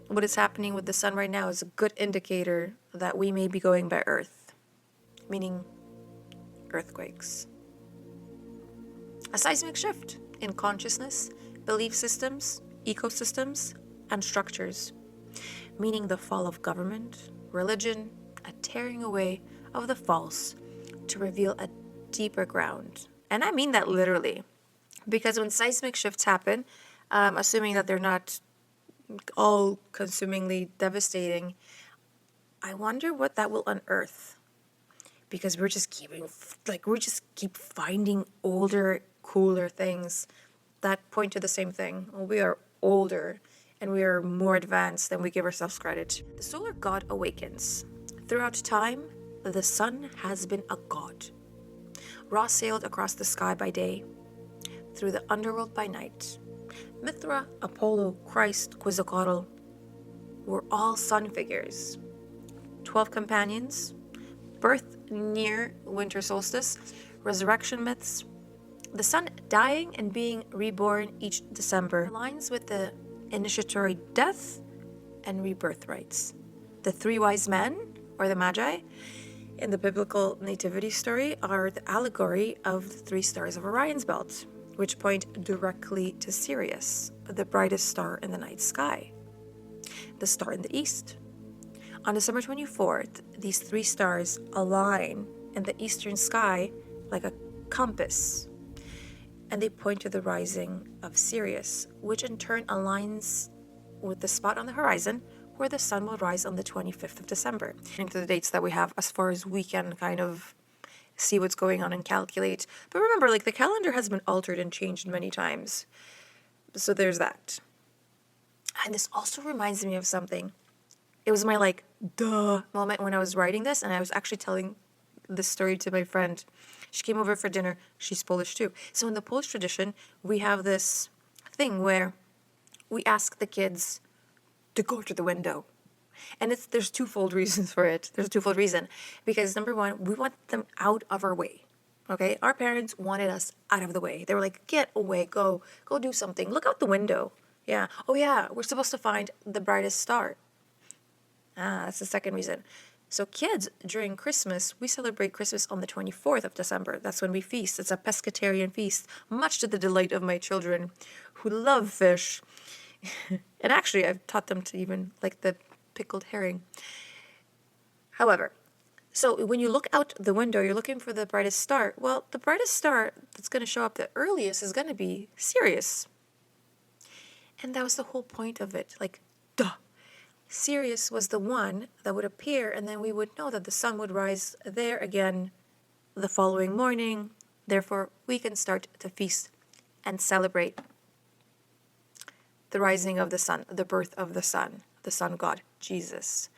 what is happening with the sun right now is a good indicator that we may be going by Earth, meaning earthquakes. A seismic shift in consciousness, belief systems, ecosystems, and structures, meaning the fall of government, religion, a tearing away of the false to reveal a deeper ground. And I mean that literally, because when seismic shifts happen, assuming that they're not all consumingly devastating, I wonder what that will unearth. Because we just keep finding older, cooler things that point to the same thing. Well, we are older and we are more advanced than we give ourselves credit. The solar god awakens. Throughout time, the sun has been a god. Ra sailed across the sky by day, through the underworld by night. Mithra, Apollo, Christ, Quetzalcoatl were all sun figures. 12 companions, birth near winter solstice, resurrection myths, the sun dying and being reborn each December aligns with the initiatory death and rebirth rites. The three wise men, or the Magi, in the biblical nativity story are the allegory of the three stars of Orion's belt, which point directly to Sirius, the brightest star in the night sky, the star in the east. On December 24th, these three stars align in the eastern sky like a compass, and they point to the rising of Sirius, which in turn aligns with the spot on the horizon where the sun will rise on the 25th of December. Into the dates that we have as far as we can kind of see what's going on and calculate. But remember, like, the calendar has been altered and changed many times. So there's that. And this also reminds me of something. It was my duh moment when I was writing this, and I was actually telling this story to my friend. She came over for dinner. She's Polish too. So in the Polish tradition, we have this thing where we ask the kids to go to the window. And there's twofold reasons for it. There's a twofold reason. Because number one, we want them out of our way. Okay? Our parents wanted us out of the way. They were like, get away, go do something. Look out the window. Yeah. Oh yeah, we're supposed to find the brightest star. That's the second reason. So kids, during Christmas, we celebrate Christmas on the 24th of December. That's when we feast. It's a pescatarian feast, much to the delight of my children who love fish. And actually, I've taught them to even like the pickled herring. However, so when you look out the window, you're looking for the brightest star. Well, the brightest star that's going to show up the earliest is going to be Sirius. And that was the whole point of it. Duh. Sirius was the one that would appear, and then we would know that the sun would rise there again the following morning. Therefore, we can start to feast and celebrate the rising of the sun, the birth of the sun god, Jesus.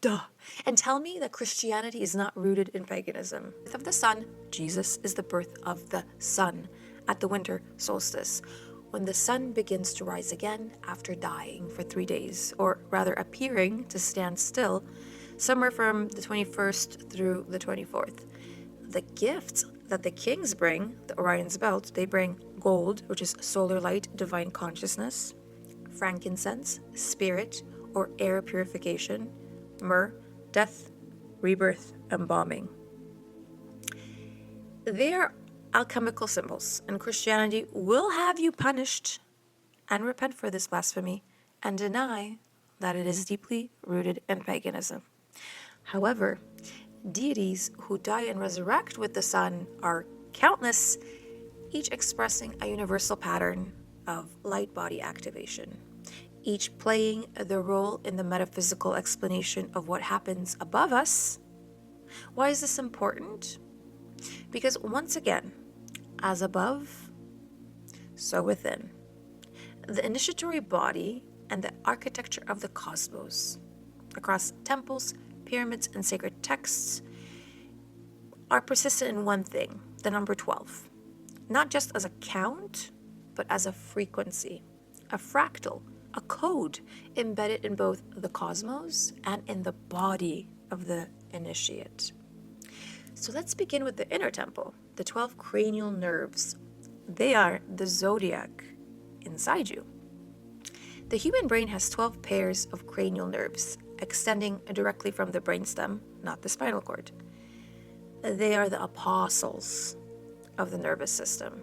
Duh. And tell me that Christianity is not rooted in paganism. The birth of the sun, Jesus, is the birth of the sun at the winter solstice, when the sun begins to rise again after dying for 3 days, or rather appearing to stand still, somewhere from the 21st through the 24th. The gifts that the kings bring, the Orion's belt, they bring gold, which is solar light, divine consciousness, frankincense, spirit, or air purification, myrrh, death, rebirth, embalming. They are alchemical symbols, and Christianity will have you punished and repent for this blasphemy and deny that it is deeply rooted in paganism. However, deities who die and resurrect with the sun are countless, each expressing a universal pattern of light body activation, each playing the role in the metaphysical explanation of what happens above us. Why is this important? Because once again, as above, so within. The initiatory body and the architecture of the cosmos, across temples, pyramids, and sacred texts, are persistent in one thing, the number 12. Not just as a count, but as a frequency, a fractal a code embedded in both the cosmos and in the body of the initiate. So let's begin with the inner temple, the 12 cranial nerves. They are the zodiac inside you. The human brain has 12 pairs of cranial nerves extending directly from the brainstem, not the spinal cord. They are the apostles of the nervous system,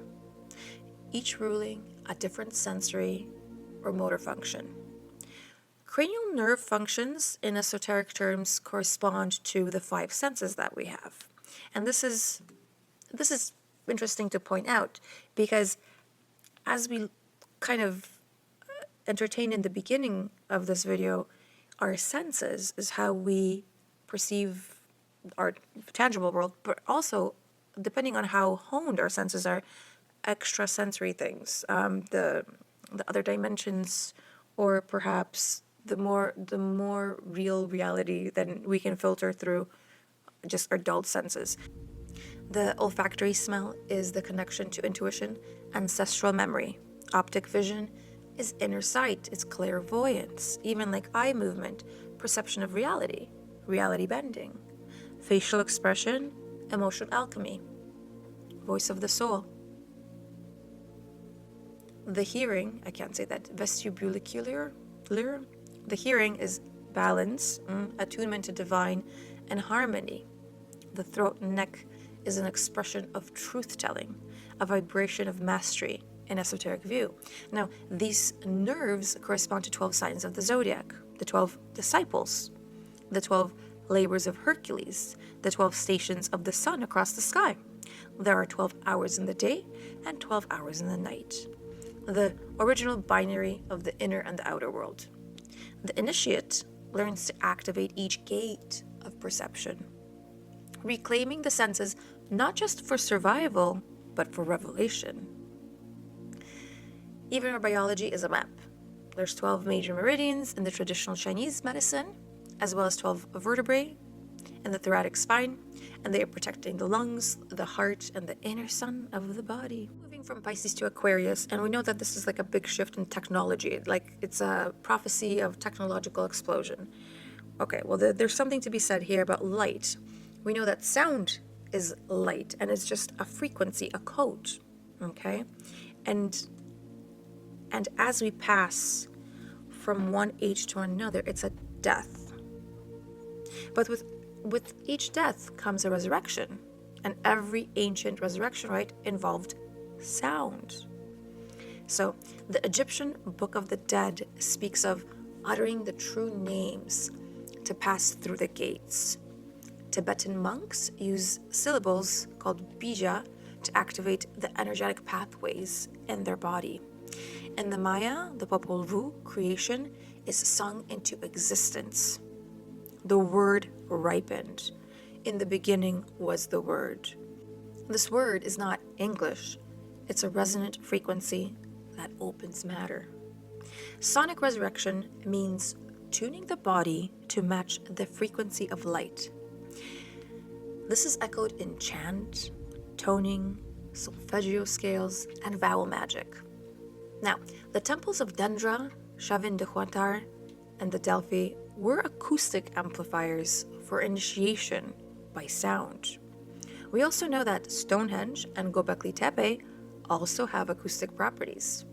each ruling a different sensory or motor function. Cranial nerve functions, in esoteric terms, correspond to the 5 senses that we have. And this is interesting to point out, because as we kind of entertained in the beginning of this video, our senses is how we perceive our tangible world, but also, depending on how honed our senses are, extrasensory things, the other dimensions, or perhaps the more real reality than we can filter through just our dulled senses. The olfactory smell is the connection to intuition, ancestral memory. Optic vision is inner sight, it's clairvoyance, even like eye movement, perception of reality, reality bending. Facial expression, emotional alchemy, voice of the soul. The hearing, I can't say that, vestibular, the hearing is balance, attunement to divine, and harmony. The throat and neck is an expression of truth-telling, a vibration of mastery, in esoteric view. Now, these nerves correspond to 12 signs of the zodiac, the 12 disciples, the 12 labors of Hercules, the 12 stations of the sun across the sky. There are 12 hours in the day and 12 hours in the night. The original binary of the inner and the outer world. The initiate learns to activate each gate of perception, reclaiming the senses not just for survival, but for revelation. Even our biology is a map. There's 12 major meridians in the traditional Chinese medicine, as well as 12 vertebrae in the thoracic spine, and they are protecting the lungs, the heart, and the inner sun of the body. Moving from Pisces to Aquarius, and we know that this is like a big shift in technology, like it's a prophecy of technological explosion. Okay, well, there's something to be said here about light. We know that sound is light, and it's just a frequency, a code, okay? And as we pass from one age to another, it's a death. But with each death comes a resurrection, and every ancient resurrection rite involved sound. So the Egyptian Book of the Dead speaks of uttering the true names to pass through the gates. Tibetan monks use syllables called bija to activate the energetic pathways in their body. In the Maya, the Popol Vuh, creation is sung into existence. The word ripened. In the beginning was the word. This word is not English. It's a resonant frequency that opens matter. Sonic resurrection means tuning the body to match the frequency of light. This is echoed in chant, toning, solfeggio scales, and vowel magic. Now, the temples of Dendra, Chavin de Huantar, and the Delphi were acoustic amplifiers for initiation by sound. We also know that Stonehenge and Göbekli Tepe also have acoustic properties.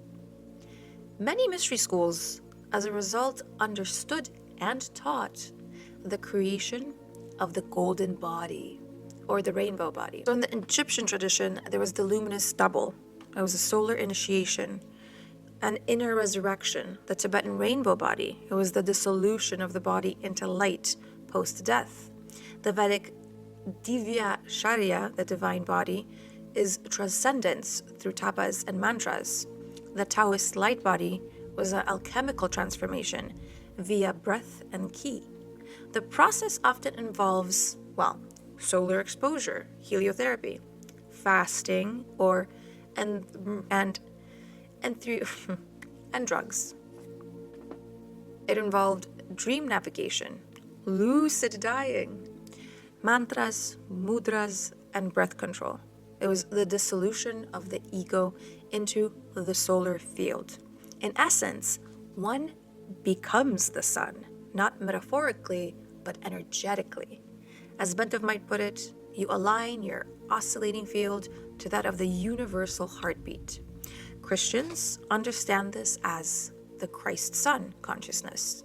Many mystery schools, as a result, understood and taught the creation of the golden body, or the rainbow body. So in the Egyptian tradition, there was the luminous double. It was a solar initiation, an inner resurrection, the Tibetan rainbow body. It was the dissolution of the body into light post-death. The Vedic Divya Sharya, the divine body, is transcendence through tapas and mantras. The Taoist light body was an alchemical transformation via breath and ki. The process often involves, solar exposure, heliotherapy, fasting, and drugs. It involved dream navigation, lucid dying, mantras, mudras, and breath control. It was the dissolution of the ego into the solar field. In essence, one becomes the sun, not metaphorically, but energetically. As Bentov might put it, you align your oscillating field to that of the universal heartbeat. Christians understand this as the Christ Son consciousness.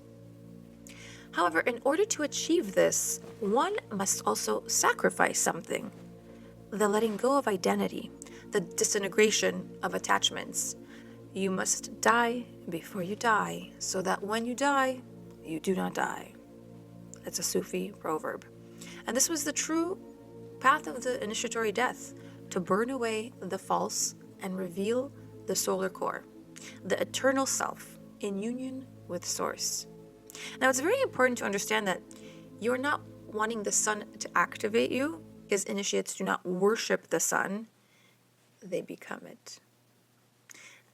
However, in order to achieve this, one must also sacrifice something: the letting go of identity, the disintegration of attachments. You must die before you die, so that when you die, you do not die. That's a Sufi proverb. And this was the true path of the initiatory death, to burn away the false and reveal the solar core, the eternal self in union with Source. Now, it's very important to understand that you're not wanting the sun to activate you, because initiates do not worship the sun, they become it.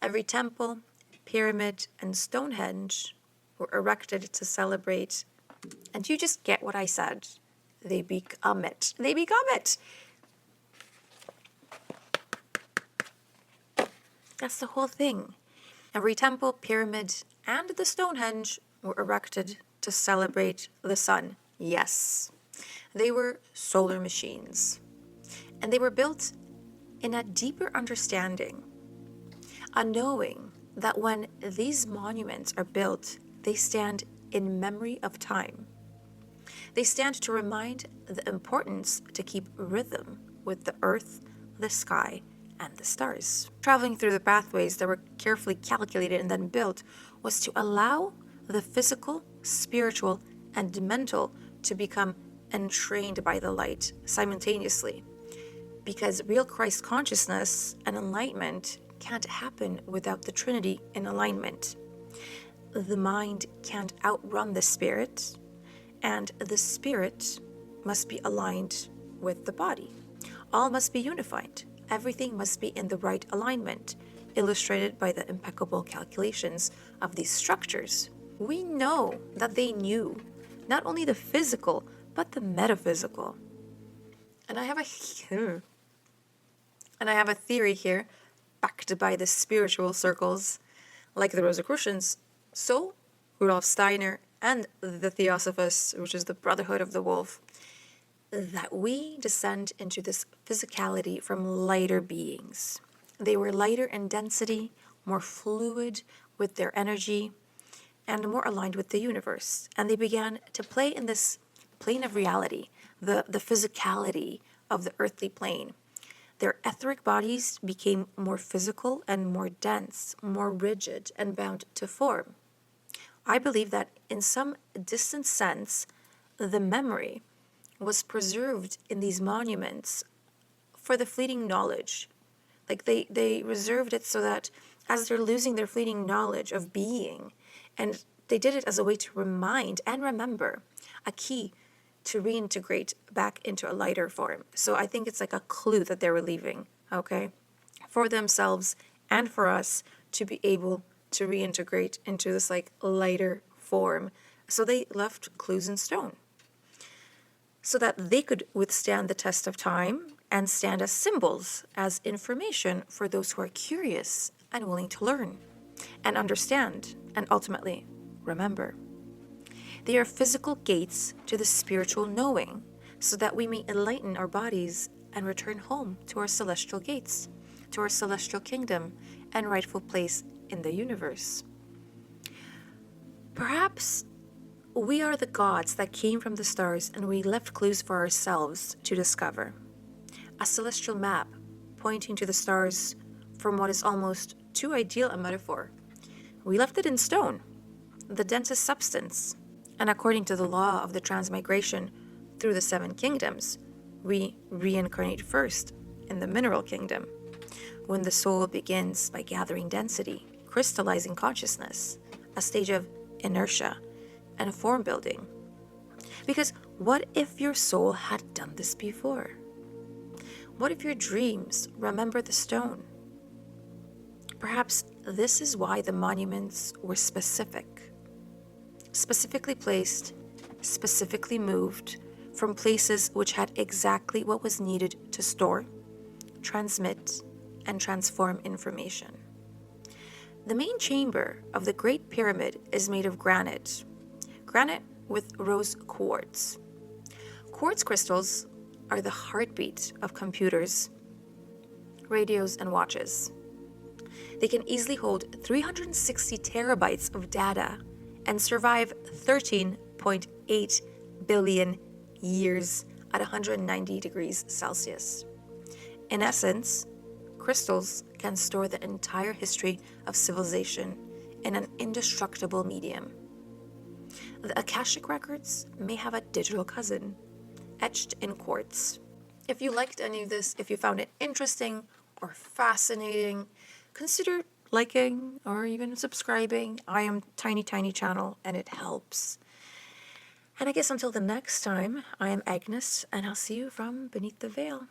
Every temple, pyramid, and Stonehenge were erected to celebrate, and you just get what I said. They become it. They become it. That's the whole thing. Every temple, pyramid, and the Stonehenge were erected to celebrate the sun. Yes, they were solar machines. And they were built in a deeper understanding, a knowing that when these monuments are built, they stand in memory of time. They stand to remind the importance to keep rhythm with the earth, the sky, and the stars. Traveling through the pathways that were carefully calculated and then built was to allow the physical, spiritual, and mental to become entrained by the light simultaneously. Because real Christ consciousness and enlightenment can't happen without the Trinity in alignment. The mind can't outrun the spirit, and the spirit must be aligned with the body. All must be unified. Everything must be in the right alignment, illustrated by the impeccable calculations of these structures. We know that they knew not only the physical, but the metaphysical. And I have a theory here, backed by the spiritual circles, like the Rosicrucians, so Rudolf Steiner, and the Theosophists, which is the Brotherhood of the Wolf, that we descend into this physicality from lighter beings. They were lighter in density, more fluid with their energy, and more aligned with the universe. And they began to play in this plane of reality, the physicality of the earthly plane. Their etheric bodies became more physical and more dense, more rigid and bound to form. I believe that in some distant sense, the memory was preserved in these monuments for the fleeting knowledge. Like they reserved it so that as they're losing their fleeting knowledge of being, and they did it as a way to remind and remember, a key to reintegrate back into a lighter form. So I think it's like a clue that they were leaving, okay, for themselves and for us to be able to reintegrate into this like lighter form. So they left clues in stone so that they could withstand the test of time and stand as symbols, as information for those who are curious and willing to learn and understand and ultimately remember. They are physical gates to the spiritual knowing, so that we may enlighten our bodies and return home to our celestial gates, to our celestial kingdom and rightful place in the universe. Perhaps we are the gods that came from the stars, and we left clues for ourselves to discover. A celestial map pointing to the stars from what is almost too ideal a metaphor. We left it in stone, the densest substance. And according to the law of the transmigration through the 7 kingdoms, we reincarnate first in the mineral kingdom, when the soul begins by gathering density, crystallizing consciousness, a stage of inertia and form building. Because what if your soul had done this before? What if your dreams remember the stone? Perhaps this is why the monuments were specifically placed, specifically moved from places which had exactly what was needed to store, transmit, and transform information. The main chamber of the Great Pyramid is made of granite with rose quartz. Quartz crystals are the heartbeat of computers, radios, and watches. They can easily hold 360 terabytes of data and survive 13.8 billion years at 190 degrees Celsius. In essence, crystals can store the entire history of civilization in an indestructible medium. The Akashic records may have a digital cousin, etched in quartz. If you liked any of this, if you found it interesting or fascinating, consider liking or even subscribing. I am tiny channel and it helps. And I guess until the next time, I am Agnes and I'll see you from beneath the veil.